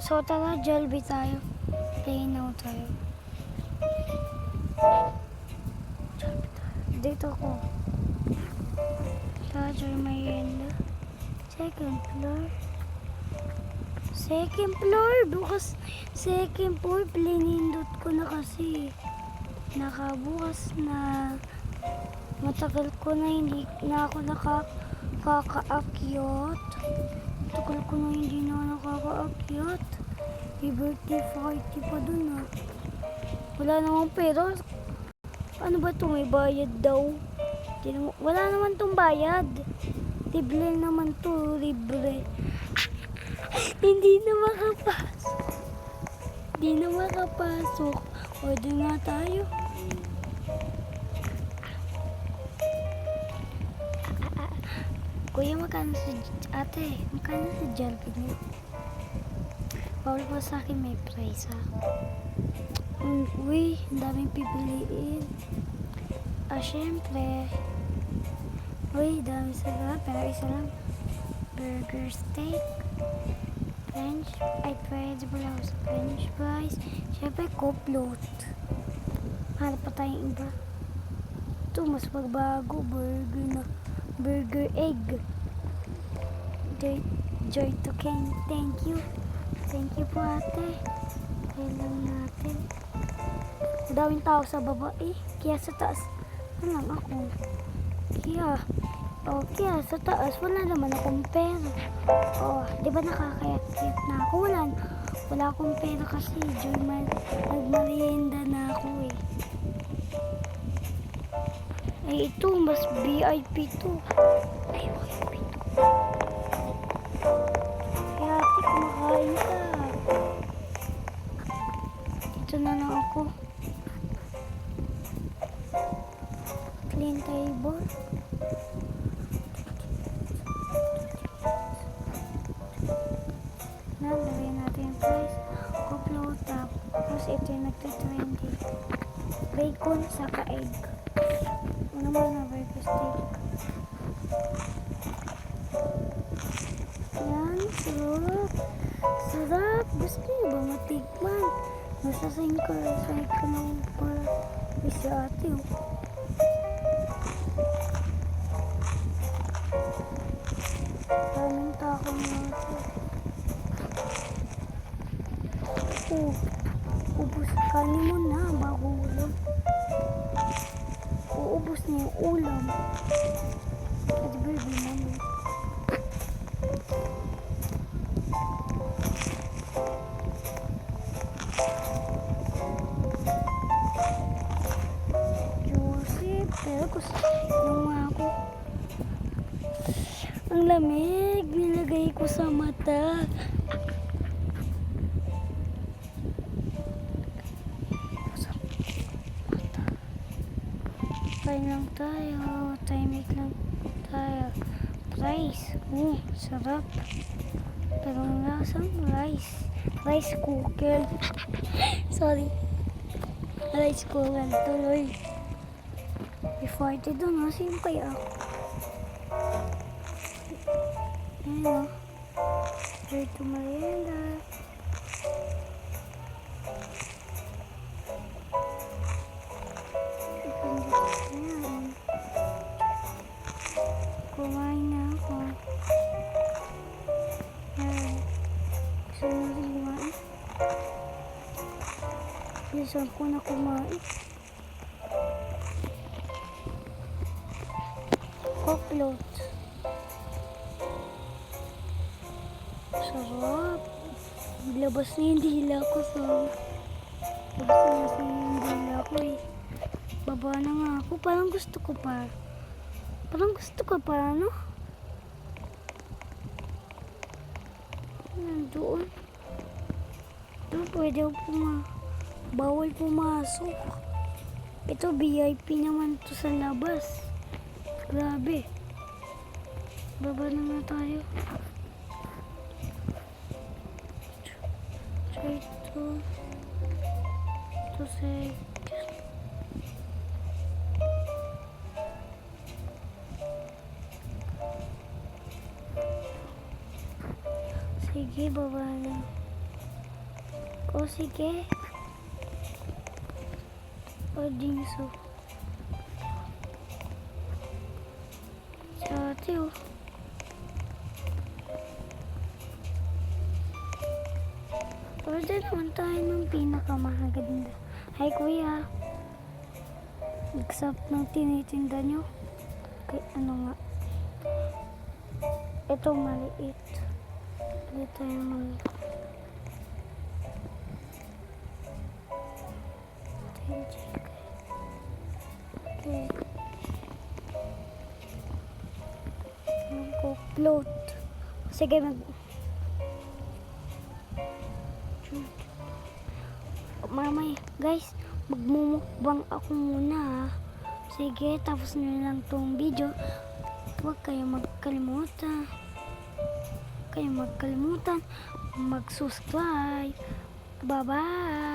So tara, Jollibee tayo. Play now tayo. Dito ko. Charger merienda. Second floor. Second floor. Bukas. Second floor. Pinindot ko na kasi. Nakabukas na. Matagal ko na hindi na ako nakakaakyat. Matagal ko na hindi na ako nakakaakyat. May birthday party pa dun ah. Wala namang pera. Ano ba ito? May bayad daw. Wala naman tong bayad. Libre naman to. Libre. Hindi na makapasok. Hindi na makapasok. Order nga tayo. Kuya, magkano sa ate? Magkano sa Jollibee niyo? Bawal po sa akin may price ha. Uy, ang daming pipiliin. Syempre. Uy, dami sarap. Pero isa lang. Burger steak. French. Ay, pwede pala ako sa French fries. Syempre, couploat. Hanap pa tayong iba. Ito, mas magbago. Burger na. Burger egg. Joy to Ken. Thank you. Thank you po ate. Kailan natin. Madaming tao sa baba eh. Kaya sa taas. Ano lang ako. Kaya sa taas. Wala naman akong pera. Di ba nakakayat na ako? Wala akong pera kasi. Nagmarienda na ako eh. Ay ito. Mas VIP to. Ay VIP to. Kaya ate kumakain ka. Dito na lang ako. Clean table. Nalagay natin yung price. Couploat top. Tapos ito yung nagto-20. Bacon saka egg. Ano naman na burger steak. Yan. Sarap. Sarap. Gusto niyo ba matikman? Masasayin ko ng para si ate oh. Daming tako na ito. Ubus kanin mo na bago ulam. Uubos na yung ulam. At baby naman. Joseph, pero gusto nung ako. Ang lamig, nilagay ko sa mata. Time lang tayo. Timing lang tayo. Rice. Sarap. Pero ang lasang rice. Rice cooker. Sorry. Rice cooker. Tuloy. Before ito doon, simpay ako. Ayan o. Dito merienda. Ayan. Kumain na ako. Ayan. Gusto mo rin kumain? Bilisan ko na kumain. Couploat. Sarap. Labas na yung dila ko sa... Labas na yung dila ko eh. Baba na nga ako. Parang gusto ko pa. Ano? Nandoon. Doon pwede ako bawal pumasok. Ito VIP naman to sa labas. Grabe. Baba na nga tayo. Ito. Ito sa... Sige, baba na. O sige. O dinso. Si ate oh. Order naman tayo ng pinakamahaganda. Hi kuya. Except ng tinitinda nyo. Okay, ano nga. Ito maliit. Hindi tayo Okay. Mag-float. Sige, Mamay, guys, magmumukbang ako muna ha. Sige, tapos nyo lang tong video. Huwag kayong magkalimutan mag-subscribe. Bye-bye!